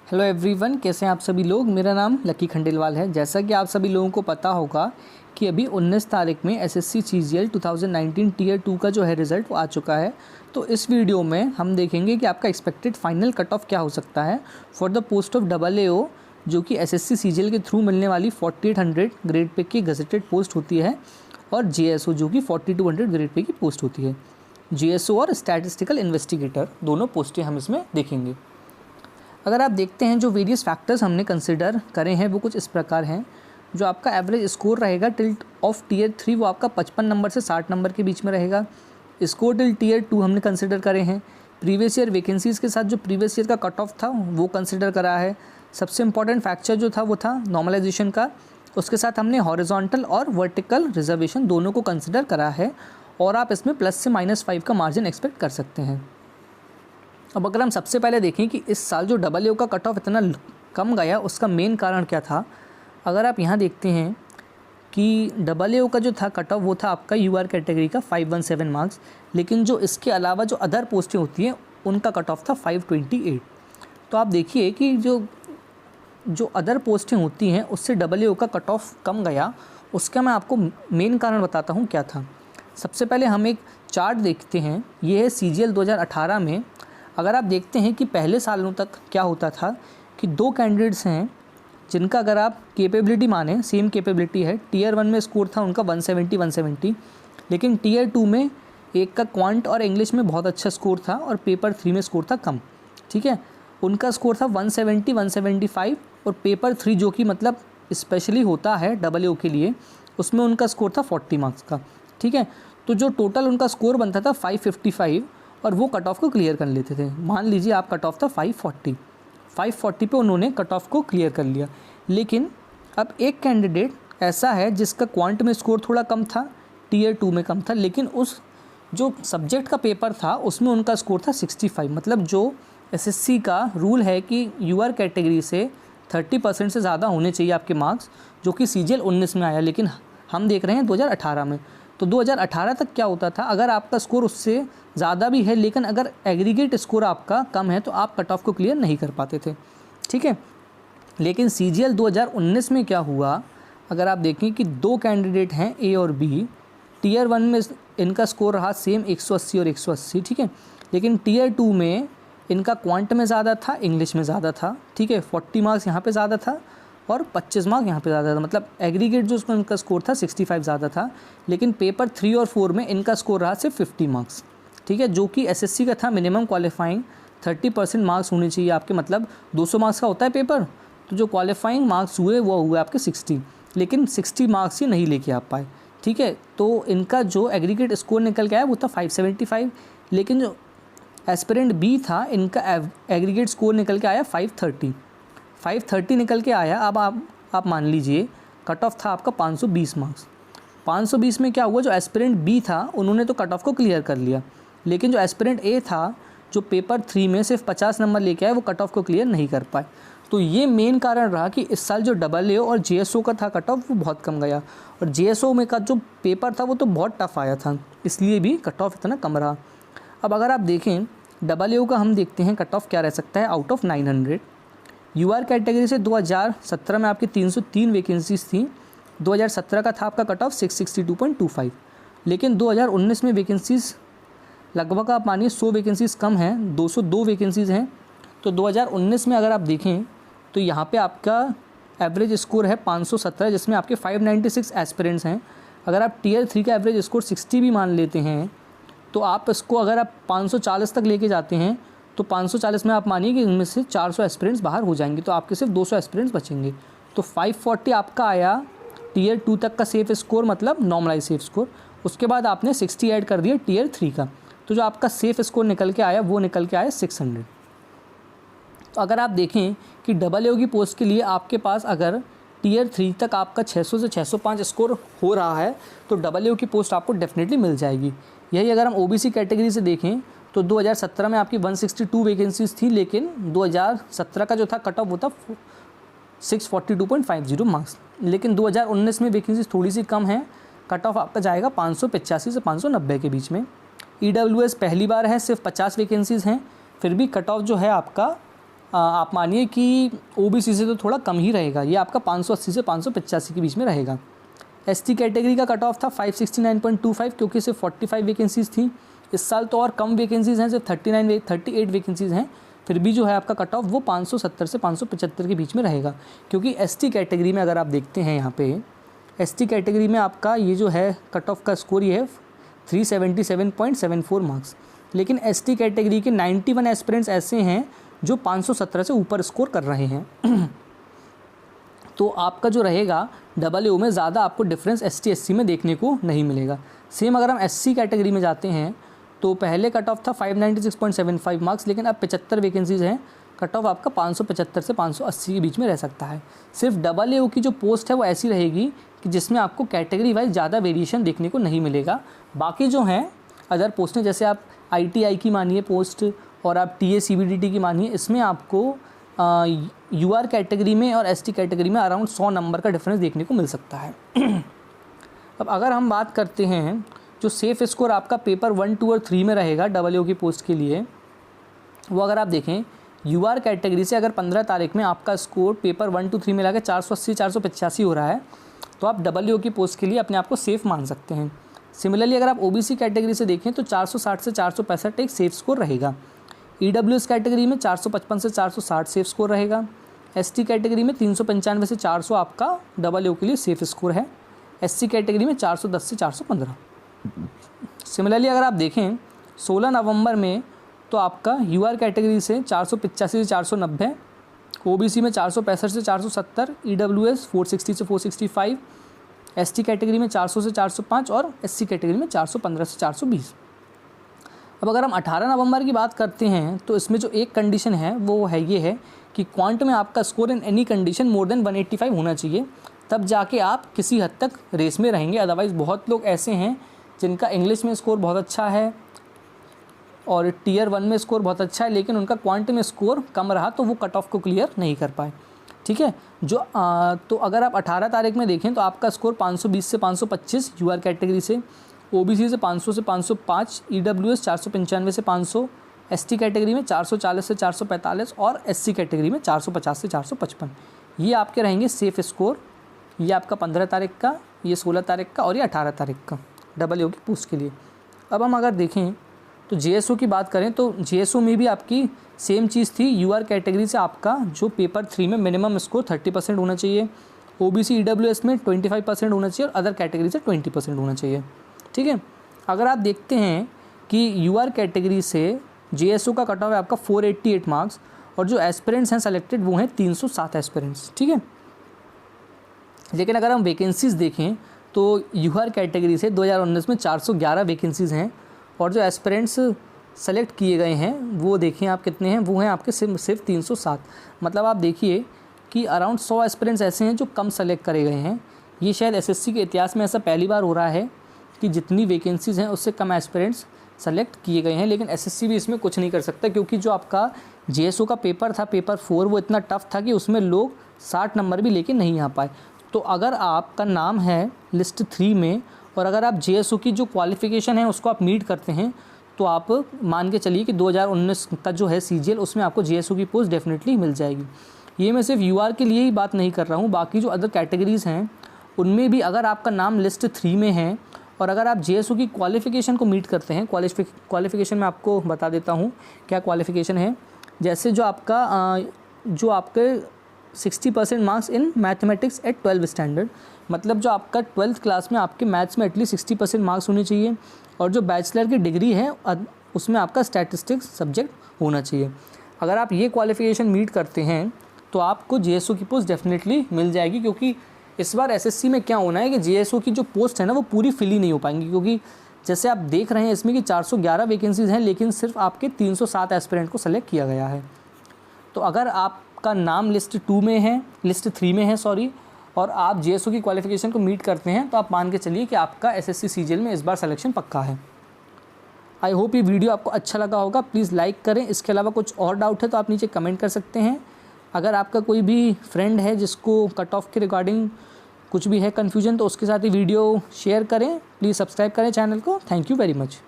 Hello everyone, कैसे हैं आप सभी लोग। मेरा नाम लकी खंडेलवाल है। जैसा कि आप सभी लोगों को पता होगा कि अभी 19 तारीख में एसएससी सीजीएल 2019 टीयर 2 का जो है रिज़ल्ट वो आ चुका है। तो इस वीडियो में हम देखेंगे कि आपका एक्सपेक्टेड फाइनल कट ऑफ क्या हो सकता है for the post of AAO, जो कि एसएससी सीजीएल के थ्रू मिलने वाली 4800 ग्रेड पे की गजेटेड पोस्ट होती है, और जेएसओ जो कि 4200 ग्रेड पे की पोस्ट होती है। जेएसओ और स्टैटिस्टिकल इन्वेस्टिगेटर दोनों पोस्टें हम इसमें देखेंगे। अगर आप देखते हैं जो वेरियस फैक्टर्स हमने कंसिडर करे हैं वो कुछ इस प्रकार हैं। जो आपका एवरेज स्कोर रहेगा टिल ऑफ टीयर 3 वो आपका 55 नंबर से 60 नंबर के बीच में रहेगा। स्कोर टिल टीयर 2 हमने कंसिडर करे हैं। प्रीवियस ईयर वैकेंसीज़ के साथ जो प्रीवियस ईयर का कट ऑफ था वो कंसिडर करा है। सबसे इंपॉर्टेंट फैक्टर जो था वो था नॉर्मलाइजेशन का। उसके साथ हमने हॉरिजॉन्टल और वर्टिकल रिजर्वेशन दोनों को कंसिडर करा है, और आप इसमें प्लस से -5 का मार्जिन एक्सपेक्ट कर सकते हैं। अब अगर हम सबसे पहले देखें कि इस साल जो AAO का कट ऑफ इतना कम गया, उसका मेन कारण क्या था। अगर आप यहाँ देखते हैं कि AAO का जो था कट ऑफ वो था आपका UR कैटेगरी का 517 मार्क्स, लेकिन जो इसके अलावा जो अदर पोस्टें होती हैं उनका कट ऑफ था 528। तो आप देखिए कि जो अदर पोस्टें होती हैं उससे AAO का कट ऑफ कम गया। उसका मैं आपको मेन कारण बताता हूँ क्या था। सबसे पहले हम एक चार्ट देखते हैं, ये है CGL 2018 में। अगर आप देखते हैं कि पहले सालों तक क्या होता था कि दो कैंडिडेट्स हैं जिनका अगर आप कैपेबिलिटी माने, सेम कैपेबिलिटी है। टीयर 1 में स्कोर था उनका 170, लेकिन टीयर 2 में एक का क्वांट और इंग्लिश में बहुत अच्छा स्कोर था और पेपर 3 में स्कोर था कम। ठीक है, उनका स्कोर था 170, 175, और पेपर 3 जो कि मतलब स्पेशली होता है AAO के लिए, उसमें उनका स्कोर था 40 मार्क्स का। ठीक है, तो जो टोटल उनका स्कोर बनता था 555, और वो कट ऑफ को क्लियर कर लेते थे। मान लीजिए आप कट ऑफ था 540 पे उन्होंने कट ऑफ को क्लियर कर लिया। लेकिन अब एक कैंडिडेट ऐसा है जिसका क्वांट में स्कोर थोड़ा कम था, टीयर 2 में कम था, लेकिन उस जो सब्जेक्ट का पेपर था उसमें उनका स्कोर था 65। मतलब जो एसएससी का रूल है कि UR कैटेगरी से 30% से ज़्यादा होने चाहिए आपके मार्क्स, जो कि CGL 19 में आया, लेकिन हम देख रहे हैं 2018 में। तो 2018 तक क्या होता था, अगर आपका स्कोर उससे ज़्यादा भी है लेकिन अगर एग्रीगेट स्कोर आपका कम है तो आप कट ऑफ को क्लियर नहीं कर पाते थे। ठीक है, लेकिन CGL 2019 में क्या हुआ, अगर आप देखें कि दो कैंडिडेट हैं A और B। टीयर 1 में इनका स्कोर रहा सेम 180 और 180। ठीक है, लेकिन टीयर 2 में इनका क्वांट में ज़्यादा था, इंग्लिश में ज़्यादा था। ठीक है, 40 मार्क्स यहाँ पे ज़्यादा था और 25 मार्क यहाँ पे ज़्यादा था। मतलब एग्रीगेट जो उसमें इनका स्कोर था 65 ज़्यादा था, लेकिन पेपर 3 और 4 में इनका स्कोर रहा सिर्फ 50 मार्क्स। ठीक है, जो कि एसएससी का था मिनिमम क्वालिफाइंग 30% मार्क्स होने चाहिए आपके। मतलब 200 मार्क्स का होता है पेपर, तो जो क्वालिफाइंग मार्क्स हुए वो हुए आपके 60, लेकिन 60 मार्क्स ही नहीं लेके आ पाए। ठीक है, तो इनका जो एग्रीगेट स्कोर निकल के आया वो था 575, लेकिन जो एस्पिरेंट B था इनका एग्रीगेट स्कोर निकल के आया 530 निकल के आया। अब आप मान लीजिए कट ऑफ था आपका 520 मार्क्स। 520 में क्या हुआ, जो एस्पिरेंट B था उन्होंने तो कट ऑफ को क्लियर कर लिया, लेकिन जो एस्पिरेंट A था जो पेपर 3 में सिर्फ 50 नंबर लेके आए वो कट ऑफ को क्लियर नहीं कर पाए। तो ये मेन कारण रहा कि इस साल जो AAO और JSO का था कट ऑफ वो बहुत कम गया, और JSO में का जो पेपर था वो तो बहुत टफ आया था, इसलिए भी कट ऑफ इतना कम रहा। अब अगर आप देखें AAO का, हम देखते हैं कट ऑफ क्या रह सकता है आउट ऑफ 900। UR कैटेगरी से 2017 में आपकी 303 वैकेंसीज थी। 2017 का था आपका कट ऑफ 662.25, लेकिन 2019 में वैकेंसीज़ लगभग आप मानिए 100 वैकेंसीज़ कम हैं, 202 वैकेंसीज़ हैं। तो 2019 में अगर आप देखें तो यहाँ पे आपका एवरेज स्कोर है 517, जिसमें आपके 596 एस्पिरेंट्स हैं। अगर आप टीयर 3 का एवरेज स्कोर 60 भी मान लेते हैं तो आप इसको अगर आप 540 तक लेके जाते हैं तो 540 में आप मानिए कि इनमें से 400 एस्पिरेंट्स बाहर हो जाएंगे, तो आपके सिर्फ 200 एस्पिरेंट्स बचेंगे। तो 540 आपका आया टीयर 2 तक का सेफ स्कोर, मतलब नॉर्मलाइज सेफ स्कोर। उसके बाद आपने 60 ऐड कर दिया टीयर 3 का, तो जो आपका सेफ स्कोर निकल के आया वो निकल के आया 600। तो अगर आप देखें कि AAO की पोस्ट के लिए आपके पास अगर टीयर 3 तक आपका 600 से 605 स्कोर हो रहा है तो AAO की पोस्ट आपको डेफिनेटली मिल जाएगी। यही अगर हम OBC कैटेगरी से देखें तो 2017 में आपकी 162 वैकेंसीज थी, लेकिन 2017 का जो था कट ऑफ वो था 642.50 मार्क्स, लेकिन 2019 में वैकेंसीज थोड़ी सी कम है, कट ऑफ आपका जाएगा 585 से 590 के बीच में। EWS पहली बार है, सिर्फ 50 वैकेंसीज़ हैं, फिर भी कट ऑफ जो है आपका आप मानिए कि ओबीसी से तो थोड़ा कम ही रहेगा, ये आपका 580 से 585 के बीच में रहेगा। एसटी कैटेगरी का कट ऑफ था 569.25 क्योंकि सिर्फ 45 वैकेंसीज़ थी। इस साल तो और कम वैकेंसीज़ हैं, सिर्फ 38 वैकेंसीज़ हैं, फिर भी जो है आपका कट ऑफ वो 570 से 575 के बीच में रहेगा। क्योंकि एसटी कैटेगरी में अगर आप देखते हैं यहाँ पे एसटी कैटेगरी में आपका ये जो है कट ऑफ का स्कोर ये है 377.74 मार्क्स, लेकिन एसटी कैटेगरी के 91 एस्पिरेंट्स ऐसे हैं जो 517 से ऊपर स्कोर कर रहे हैं। तो आपका जो रहेगा AAO में ज़्यादा आपको डिफरेंस ST SC में देखने को नहीं मिलेगा। सेम अगर हम SC कैटेगरी में जाते हैं तो पहले कट ऑफ था 596.75 मार्क्स, लेकिन अब 75 वैकेंसीज़ हैं, कट ऑफ आपका 575 से 580 के बीच में रह सकता है। सिर्फ AAO की जो पोस्ट है वो ऐसी रहेगी कि जिसमें आपको कैटेगरी वाइज ज़्यादा वेरिएशन देखने को नहीं मिलेगा। बाकी जो हैं अदर पोस्टें, जैसे आप ITI की मानिए पोस्ट और आप TA CBDT की मानिए, इसमें आपको UR कैटेगरी में और ST कैटेगरी में अराउंड 100 नंबर का डिफरेंस देखने को मिल सकता है। अब अगर हम बात करते हैं जो सेफ स्कोर आपका पेपर 1, 2 और 3 में रहेगा AAO की पोस्ट के लिए, वो अगर आप देखें UR कैटेगरी से अगर 15 तारीख में आपका स्कोर पेपर 1, 2, 3 में लगा 480 485 हो रहा है, तो आप AAO की पोस्ट के लिए अपने आप को सेफ़ मान सकते हैं। सिमिलरली अगर आप OBC कैटेगरी से देखें तो 460 से 465 एक सेफ स्कोर रहेगा। EWS कैटेगरी में 455 से 460 सेफ स्कोर रहेगा। ST कैटेगरी में 395 से 400 आपका AAO के लिए सेफ स्कोर है। SC कैटेगरी में 410 से 415। सिमिलरली अगर आप देखें 16 नवंबर में तो आपका UR कैटेगरी से 485 से 490, OBC में 465 से 470, EWS 460 से 465, ST कैटेगरी में 400 से 405 और SC कैटेगरी में 415 से 420। अब अगर हम 18 नवंबर की बात करते हैं तो इसमें जो एक कंडीशन है वो है ये है कि क्वांट में आपका score in any condition more than 185 होना चाहिए, तब जाके आप किसी हद तक रेस में रहेंगे। अदरवाइज़ बहुत लोग ऐसे हैं जिनका इंग्लिश में स्कोर बहुत अच्छा है और Tier 1 में स्कोर बहुत अच्छा है, लेकिन उनका क्वांट में स्कोर कम रहा तो वो कट ऑफ को क्लियर नहीं कर पाए। ठीक है, तो अगर आप 18 तारीख में देखें तो आपका स्कोर 520 से 525 UR कैटेगरी से, OBC से 500 से 505, EWS 495 से 500, ST कैटेगरी में 440 से 445 और SC कैटेगरी में 450 से 455। ये आपके रहेंगे सेफ स्कोर। ये आपका 15 तारीख का, ये 16 तारीख का और ये 18 तारीख का AAO की पोस्ट के लिए। अब हम अगर देखें तो JSO की बात करें तो JSO में भी आपकी सेम चीज़ थी। UR कैटेगरी से आपका जो पेपर 3 में मिनिमम स्कोर 30% होना चाहिए, OBC EWS में 25% होना चाहिए और अदर कैटेगरी से 20% होना चाहिए। ठीक है, अगर आप देखते हैं कि UR कैटेगरी से JSO का कट ऑफ है आपका 488 मार्क्स और जो एस्पिरेंट्स हैं सेलेक्टेड वो हैं 307 एस्पिरेंट्स। ठीक है, लेकिन अगर हम वैकेंसीज़ देखें तो UR कैटेगरी से 2019 में 411 वैकेंसीज़ हैं और जो एस्पिरेंट्स सेलेक्ट किए गए हैं वो देखें आप कितने हैं, वो हैं आपके सिर्फ 307। मतलब आप देखिए कि अराउंड 100 एस्पिरेंट्स ऐसे हैं जो कम सेलेक्ट करे गए हैं। ये शायद SSC के इतिहास में ऐसा पहली बार हो रहा है कि जितनी वैकेंसीज़ हैं उससे कम एस्पिरेंट्स सेलेक्ट किए गए हैं। लेकिन SSC भी इसमें कुछ नहीं कर सकता क्योंकि जो आपका JSO का पेपर था पेपर 4 वो इतना टफ था कि उसमें लोग 60 नंबर भी लेके नहीं आ पाए। तो अगर आपका नाम है लिस्ट 3 में और अगर आप JSO की जो क्वालिफ़िकेशन है उसको आप मीट करते हैं तो आप मान के चलिए कि 2019 का जो है CGL उसमें आपको JSO की पोस्ट डेफिनेटली मिल जाएगी। ये मैं सिर्फ UR के लिए ही बात नहीं कर रहा हूँ, बाकी जो अदर कैटेगरीज़ हैं उनमें भी अगर आपका नाम लिस्ट 3 में है और अगर आप JSO की क्वालिफ़िकेशन को मीट करते हैं, क्वालिफ़िकेशन मैं आपको बता देता हूँ क्या क्वालिफ़िकेशन है। जैसे जो आपके 60% marks in mathematics eight 12 standard, मतलब जो आपका 12th क्लास में आपके मैथ्स में एटलीस्ट 60% मार्क्स होने चाहिए और जो बैचलर की डिग्री है उसमें आपका स्टैटिस्टिक्स सब्जेक्ट होना चाहिए। अगर आप ये क्वालिफ़िकेशन मीट करते हैं तो आपको JSO की पोस्ट डेफिनेटली मिल जाएगी, क्योंकि इस बार SSC में क्या होना है कि JSO की जो पोस्ट है ना वो पूरी फिल ही नहीं हो पाएंगी, क्योंकि जैसे आप देख रहे हैं इसमें कि 411 वैकेंसीज़ हैं लेकिन सिर्फ आपके 307 एस्पिरेंट को सेलेक्ट किया गया है। तो अगर आपका नाम लिस्ट 2 में है, लिस्ट 3 में है सॉरी, और आप JSO की क्वालिफ़िकेशन को मीट करते हैं तो आप मान के चलिए कि आपका SSC CGL में इस बार सिलेक्शन पक्का है। आई होप ये वीडियो आपको अच्छा लगा होगा। प्लीज़ लाइक करें। इसके अलावा कुछ और डाउट है तो आप नीचे कमेंट कर सकते हैं। अगर आपका कोई भी फ्रेंड है जिसको कट ऑफ के रिगार्डिंग कुछ भी है कन्फ्यूजन तो उसके साथ ही वीडियो शेयर करें। प्लीज़ सब्सक्राइब करें चैनल को। Thank you very much.